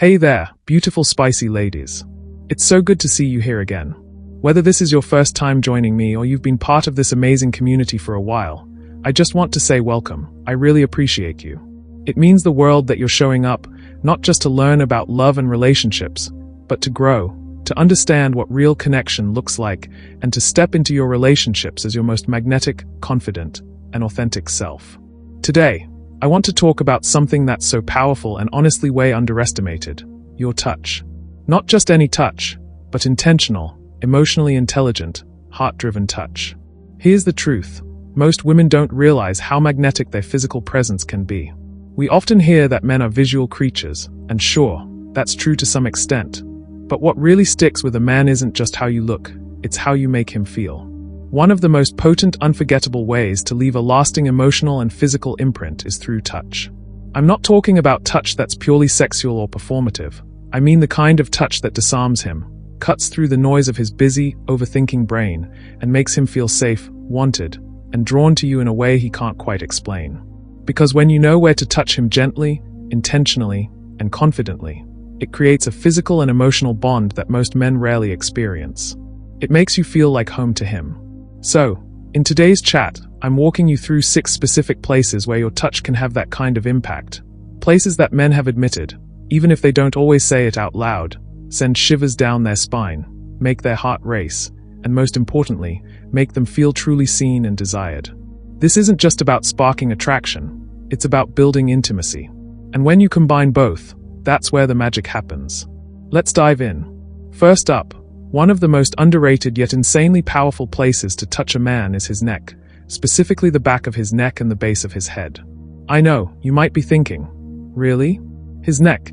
Hey there, beautiful spicy ladies. It's so good to see you here again. Whether this is your first time joining me or you've been part of this amazing community for a while, I just want to say welcome. I really appreciate you. It means the world that you're showing up, not just to learn about love and relationships, but to grow, to understand what real connection looks like, and to step into your relationships as your most magnetic, confident, and authentic self. Today, I want to talk about something that's so powerful and honestly way underestimated: your touch. Not just any touch, but intentional, emotionally intelligent, heart-driven touch. Here's the truth: most women don't realize how magnetic their physical presence can be. We often hear that men are visual creatures, and sure, that's true to some extent. But what really sticks with a man isn't just how you look, it's how you make him feel. One of the most potent, unforgettable ways to leave a lasting emotional and physical imprint is through touch. I'm not talking about touch that's purely sexual or performative. I mean the kind of touch that disarms him, cuts through the noise of his busy, overthinking brain, and makes him feel safe, wanted, and drawn to you in a way he can't quite explain. Because when you know where to touch him gently, intentionally, and confidently, it creates a physical and emotional bond that most men rarely experience. It makes you feel like home to him. So, in today's chat, I'm walking you through 6 specific places where your touch can have that kind of impact. Places that men have admitted, even if they don't always say it out loud, send shivers down their spine, make their heart race, and most importantly, make them feel truly seen and desired. This isn't just about sparking attraction, it's about building intimacy. And when you combine both, that's where the magic happens. Let's dive in. First up, one of the most underrated yet insanely powerful places to touch a man is his neck, specifically the back of his neck and the base of his head. I know, you might be thinking, really? His neck?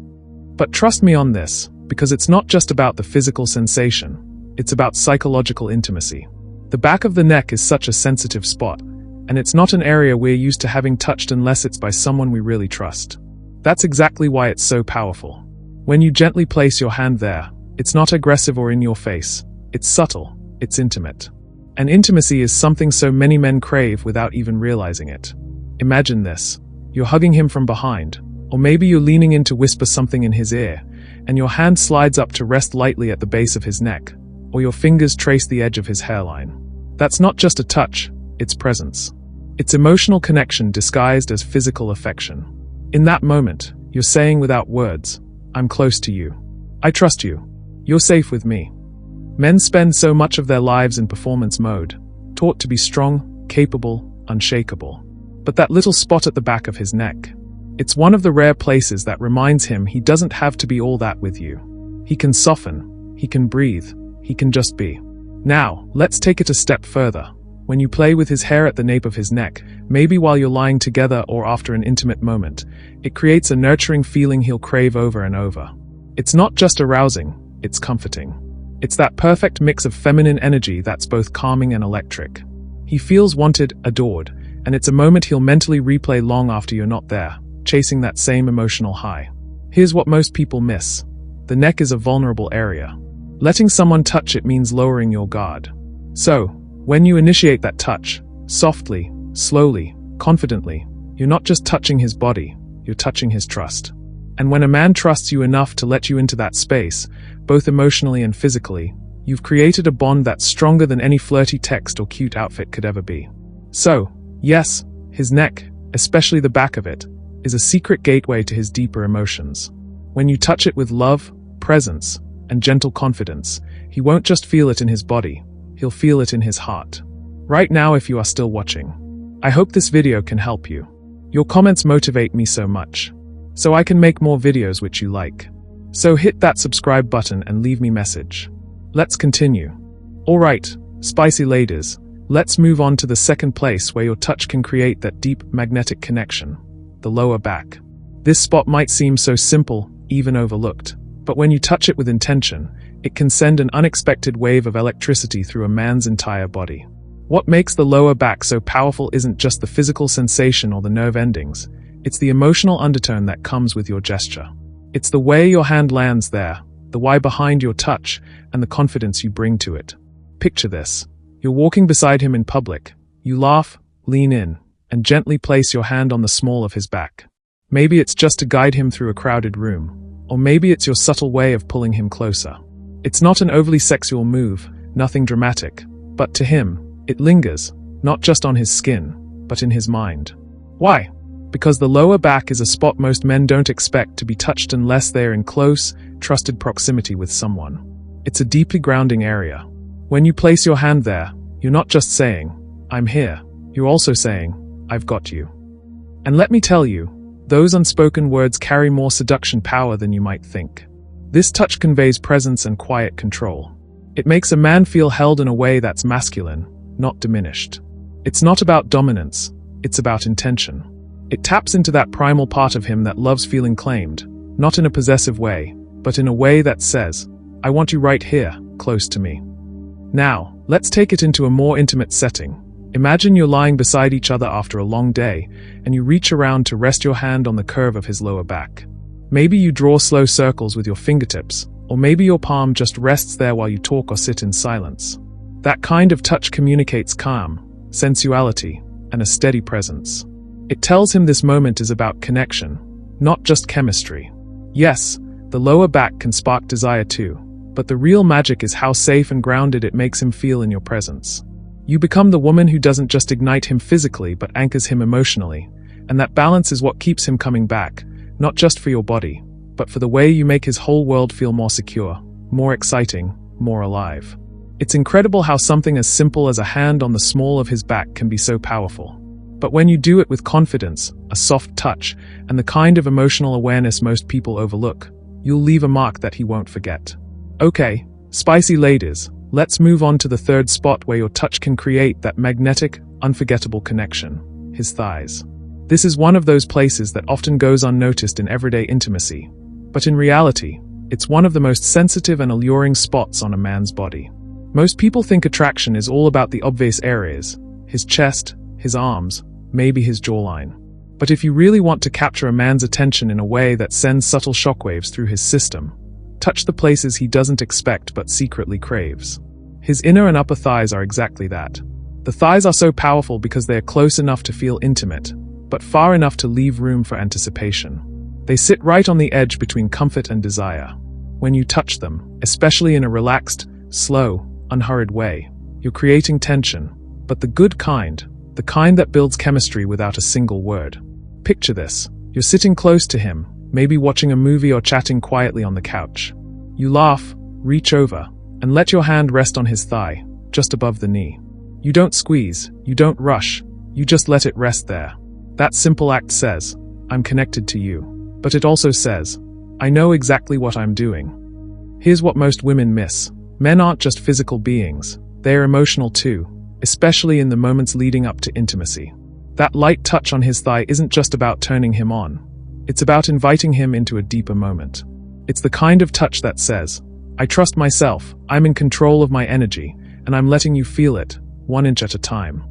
But trust me on this, because it's not just about the physical sensation, it's about psychological intimacy. The back of the neck is such a sensitive spot, and it's not an area we're used to having touched unless it's by someone we really trust. That's exactly why it's so powerful. When you gently place your hand there, it's not aggressive or in your face. It's subtle, it's intimate. And intimacy is something so many men crave without even realizing it. Imagine this: you're hugging him from behind, or maybe you're leaning in to whisper something in his ear, and your hand slides up to rest lightly at the base of his neck, or your fingers trace the edge of his hairline. That's not just a touch, it's presence. It's emotional connection disguised as physical affection. In that moment, you're saying without words, I'm close to you. I trust you. You're safe with me. Men spend so much of their lives in performance mode, taught to be strong, capable, unshakable. But that little spot at the back of his neck, it's one of the rare places that reminds him he doesn't have to be all that with you. He can soften, he can breathe, he can just be. Now, let's take it a step further. When you play with his hair at the nape of his neck, maybe while you're lying together or after an intimate moment, it creates a nurturing feeling he'll crave over and over. It's not just arousing, it's comforting. It's that perfect mix of feminine energy that's both calming and electric. He feels wanted, adored, and it's a moment he'll mentally replay long after you're not there, chasing that same emotional high. Here's what most people miss: the neck is a vulnerable area. Letting someone touch it means lowering your guard. So, when you initiate that touch, softly, slowly, confidently, you're not just touching his body, you're touching his trust. And when a man trusts you enough to let you into that space, both emotionally and physically, you've created a bond that's stronger than any flirty text or cute outfit could ever be. So, yes, his neck, especially the back of it, is a secret gateway to his deeper emotions. When you touch it with love, presence, and gentle confidence, he won't just feel it in his body, he'll feel it in his heart. Right now, if you are still watching, I hope this video can help you. Your comments motivate me so much, so I can make more videos which you like. So hit that subscribe button and leave me message. Let's continue. Alright, spicy ladies, let's move on to the second place where your touch can create that deep magnetic connection: the lower back. This spot might seem so simple, even overlooked, but when you touch it with intention, it can send an unexpected wave of electricity through a man's entire body. What makes the lower back so powerful isn't just the physical sensation or the nerve endings, it's the emotional undertone that comes with your gesture. It's the way your hand lands there, the why behind your touch, and the confidence you bring to it. Picture this: you're walking beside him in public, you laugh, lean in, and gently place your hand on the small of his back. Maybe it's just to guide him through a crowded room, Or maybe it's your subtle way of pulling him closer. It's not an overly sexual move, nothing dramatic, but to him, it lingers, not just on his skin, but in his mind. Why? Because the lower back is a spot most men don't expect to be touched unless they're in close, trusted proximity with someone. It's a deeply grounding area. When you place your hand there, you're not just saying, "I'm here," you're also saying, "I've got you." And let me tell you, those unspoken words carry more seduction power than you might think. This touch conveys presence and quiet control. It makes a man feel held in a way that's masculine, not diminished. It's not about dominance, it's about intention. It taps into that primal part of him that loves feeling claimed, not in a possessive way, but in a way that says, "I want you right here, close to me." Now, let's take it into a more intimate setting. Imagine you're lying beside each other after a long day, and you reach around to rest your hand on the curve of his lower back. Maybe you draw slow circles with your fingertips, or maybe your palm just rests there while you talk or sit in silence. That kind of touch communicates calm, sensuality, and a steady presence. It tells him this moment is about connection, not just chemistry. Yes, the lower back can spark desire too, but the real magic is how safe and grounded it makes him feel in your presence. You become the woman who doesn't just ignite him physically but anchors him emotionally, and that balance is what keeps him coming back, not just for your body, but for the way you make his whole world feel more secure, more exciting, more alive. It's incredible how something as simple as a hand on the small of his back can be so powerful. But when you do it with confidence, a soft touch, and the kind of emotional awareness most people overlook, you'll leave a mark that he won't forget. Okay, spicy ladies, let's move on to the third spot where your touch can create that magnetic, unforgettable connection: his thighs. This is one of those places that often goes unnoticed in everyday intimacy, but in reality, it's one of the most sensitive and alluring spots on a man's body. Most people think attraction is all about the obvious areas: his chest, his arms, maybe his jawline. But if you really want to capture a man's attention in a way that sends subtle shockwaves through his system, touch the places he doesn't expect but secretly craves. His inner and upper thighs are exactly that. The thighs are so powerful because they are close enough to feel intimate, but far enough to leave room for anticipation. They sit right on the edge between comfort and desire. When you touch them, especially in a relaxed, slow, unhurried way, you're creating tension, but the good kind, the kind that builds chemistry without a single word. Picture this. You're sitting close to him, maybe watching a movie or chatting quietly on the couch. You laugh, reach over, and let your hand rest on his thigh, just above the knee. You don't squeeze, you don't rush, you just let it rest there. That simple act says, "I'm connected to you." But it also says, "I know exactly what I'm doing." Here's what most women miss. Men aren't just physical beings, they're emotional too, especially in the moments leading up to intimacy. That light touch on his thigh isn't just about turning him on. It's about inviting him into a deeper moment. It's the kind of touch that says, "I trust myself, I'm in control of my energy, and I'm letting you feel it, 1 inch at a time."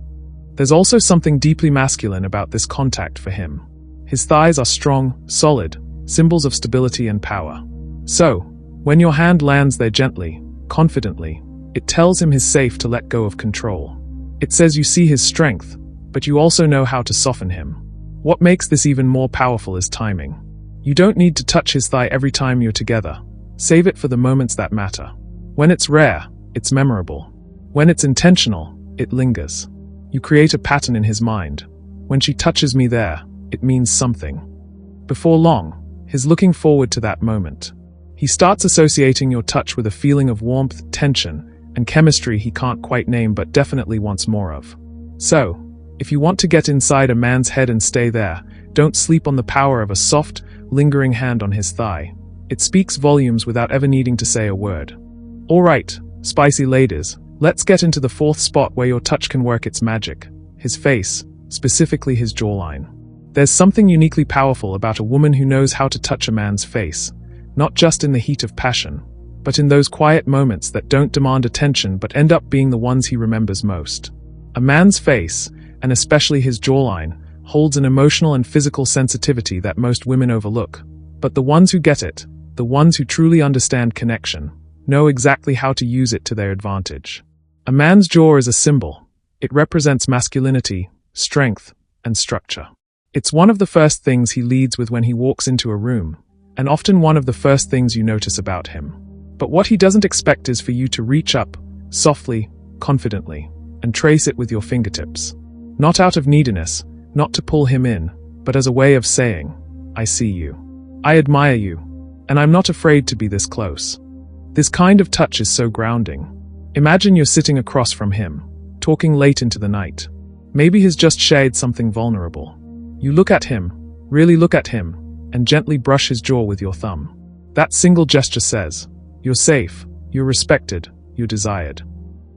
There's also something deeply masculine about this contact for him. His thighs are strong, solid, symbols of stability and power. So, when your hand lands there gently, confidently, it tells him he's safe to let go of control. It says you see his strength, but you also know how to soften him. What makes this even more powerful is timing. You don't need to touch his thigh every time you're together. Save it for the moments that matter. When it's rare, it's memorable. When it's intentional, it lingers. You create a pattern in his mind. When she touches me there, it means something. Before long, he's looking forward to that moment. He starts associating your touch with a feeling of warmth, tension, and chemistry he can't quite name but definitely wants more of. So, if you want to get inside a man's head and stay there, don't sleep on the power of a soft, lingering hand on his thigh. It speaks volumes without ever needing to say a word. Alright, spicy ladies, let's get into the fourth spot where your touch can work its magic: his face, specifically his jawline. There's something uniquely powerful about a woman who knows how to touch a man's face, not just in the heat of passion, but in those quiet moments that don't demand attention but end up being the ones he remembers most. A man's face, and especially his jawline, holds an emotional and physical sensitivity that most women overlook. But the ones who get it, the ones who truly understand connection, know exactly how to use it to their advantage. A man's jaw is a symbol. It represents masculinity, strength, and structure. It's one of the first things he leads with when he walks into a room, and often one of the first things you notice about him. But what he doesn't expect is for you to reach up, softly, confidently, and trace it with your fingertips. Not out of neediness, not to pull him in, but as a way of saying, I see you. I admire you. And I'm not afraid to be this close. This kind of touch is so grounding. Imagine you're sitting across from him, talking late into the night. Maybe he's just shared something vulnerable. You look at him, really look at him, and gently brush his jaw with your thumb. That single gesture says, you're safe, you're respected, you're desired.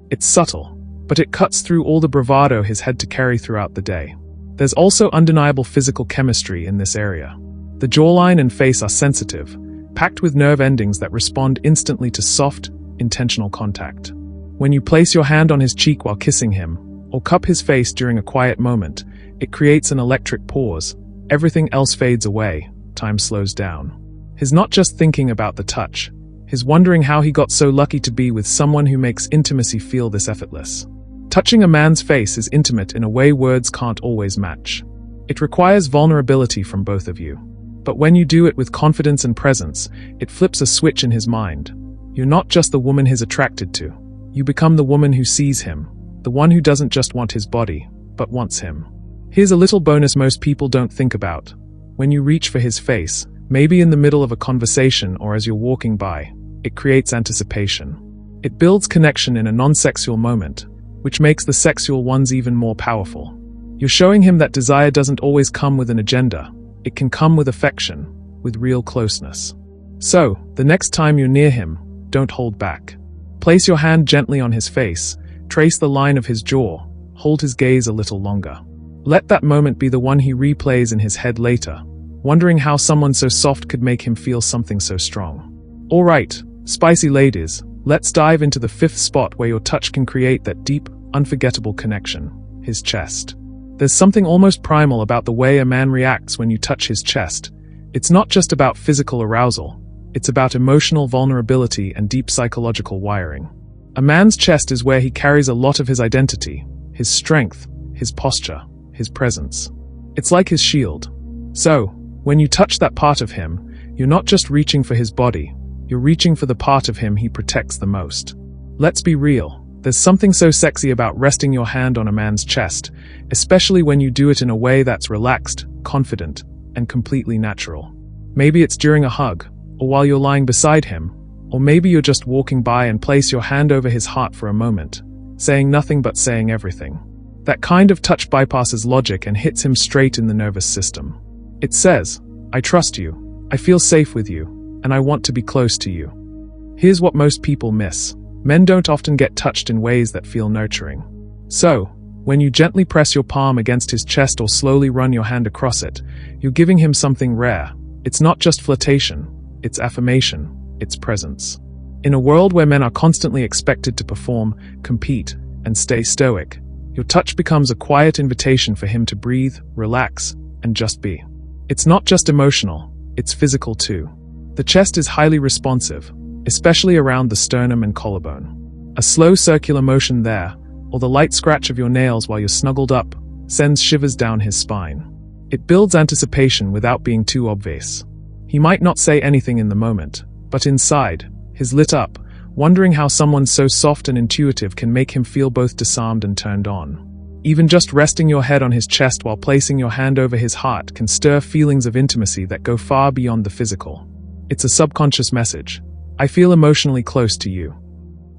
It's subtle, but it cuts through all the bravado he's had to carry throughout the day. There's also undeniable physical chemistry in this area. The jawline and face are sensitive, packed with nerve endings that respond instantly to soft, intentional contact. When you place your hand on his cheek while kissing him, or cup his face during a quiet moment, it creates an electric pause. Everything else fades away, time slows down. He's not just thinking about the touch, he's wondering how he got so lucky to be with someone who makes intimacy feel this effortless. Touching a man's face is intimate in a way words can't always match. It requires vulnerability from both of you. But when you do it with confidence and presence, it flips a switch in his mind. You're not just the woman he's attracted to. You become the woman who sees him, the one who doesn't just want his body, but wants him. Here's a little bonus most people don't think about. When you reach for his face, maybe in the middle of a conversation or as you're walking by, it creates anticipation. It builds connection in a non-sexual moment, which makes the sexual ones even more powerful. You're showing him that desire doesn't always come with an agenda. It can come with affection, with real closeness. So, the next time you're near him, don't hold back. Place your hand gently on his face, trace the line of his jaw, hold his gaze a little longer. Let that moment be the one he replays in his head later, wondering how someone so soft could make him feel something so strong. Alright, spicy ladies, let's dive into the fifth spot where your touch can create that deep, unforgettable connection, his chest. There's something almost primal about the way a man reacts when you touch his chest. It's not just about physical arousal, it's about emotional vulnerability and deep psychological wiring. A man's chest is where he carries a lot of his identity, his strength, his posture, his presence. It's like his shield. So, when you touch that part of him, you're not just reaching for his body, you're reaching for the part of him he protects the most. Let's be real, there's something so sexy about resting your hand on a man's chest, especially when you do it in a way that's relaxed, confident, and completely natural. Maybe it's during a hug, or while you're lying beside him, or maybe you're just walking by and place your hand over his heart for a moment, saying nothing but saying everything. That kind of touch bypasses logic and hits him straight in the nervous system. It says, I trust you, I feel safe with you, and I want to be close to you. Here's what most people miss. Men don't often get touched in ways that feel nurturing. So, when you gently press your palm against his chest or slowly run your hand across it, you're giving him something rare. It's not just flirtation, it's affirmation, it's presence. In a world where men are constantly expected to perform, compete, and stay stoic, your touch becomes a quiet invitation for him to breathe, relax, and just be. It's not just emotional, it's physical too. The chest is highly responsive, especially around the sternum and collarbone. A slow circular motion there, or the light scratch of your nails while you're snuggled up, sends shivers down his spine. It builds anticipation without being too obvious. He might not say anything in the moment, but inside, he's lit up, wondering how someone so soft and intuitive can make him feel both disarmed and turned on. Even just resting your head on his chest while placing your hand over his heart can stir feelings of intimacy that go far beyond the physical. It's a subconscious message. I feel emotionally close to you.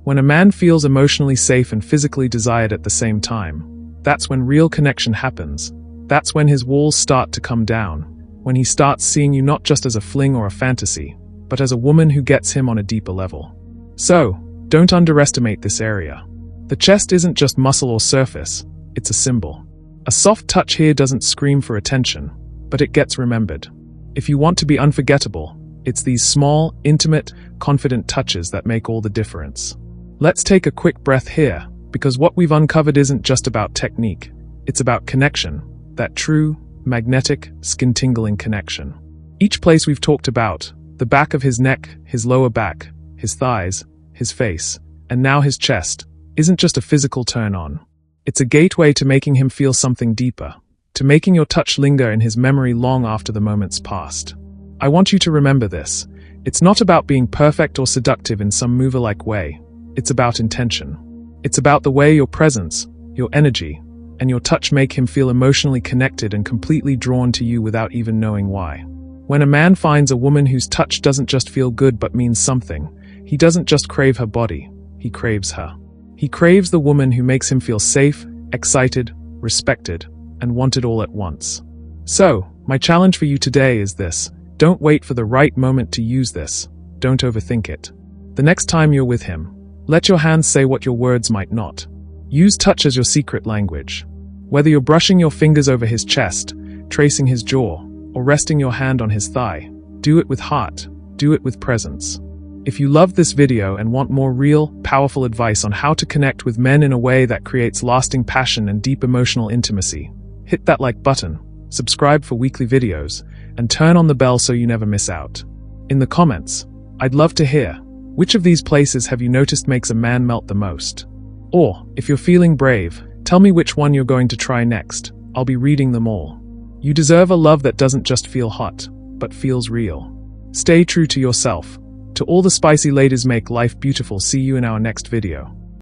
When a man feels emotionally safe and physically desired at the same time, that's when real connection happens. That's when his walls start to come down, when he starts seeing you not just as a fling or a fantasy, but as a woman who gets him on a deeper level. So, don't underestimate this area. The chest isn't just muscle or surface, it's a symbol. A soft touch here doesn't scream for attention, but it gets remembered. If you want to be unforgettable, it's these small, intimate, confident touches that make all the difference. Let's take a quick breath here, because what we've uncovered isn't just about technique, it's about connection, that true, magnetic, skin-tingling connection. Each place we've talked about, the back of his neck, his lower back, his thighs, his face, and now his chest, isn't just a physical turn-on. It's a gateway to making him feel something deeper, to making your touch linger in his memory long after the moment's passed. I want you to remember this. It's not about being perfect or seductive in some mover-like way. It's about intention. It's about the way your presence, your energy, and your touch make him feel emotionally connected and completely drawn to you without even knowing why. When a man finds a woman whose touch doesn't just feel good but means something, he doesn't just crave her body, he craves her. He craves the woman who makes him feel safe, excited, respected, and wanted all at once. So, my challenge for you today is this. Don't wait for the right moment to use this. Don't overthink it. The next time you're with him, let your hands say what your words might not. Use touch as your secret language. Whether you're brushing your fingers over his chest, tracing his jaw, or resting your hand on his thigh, do it with heart, do it with presence. If you loved this video and want more real, powerful advice on how to connect with men in a way that creates lasting passion and deep emotional intimacy, hit that like button, subscribe for weekly videos, and turn on the bell so you never miss out. In the comments, I'd love to hear, which of these places have you noticed makes a man melt the most? Or, if you're feeling brave, tell me which one you're going to try next. I'll be reading them all. You deserve a love that doesn't just feel hot, but feels real. Stay true to yourself. To all the spicy ladies, make life beautiful. See you in our next video.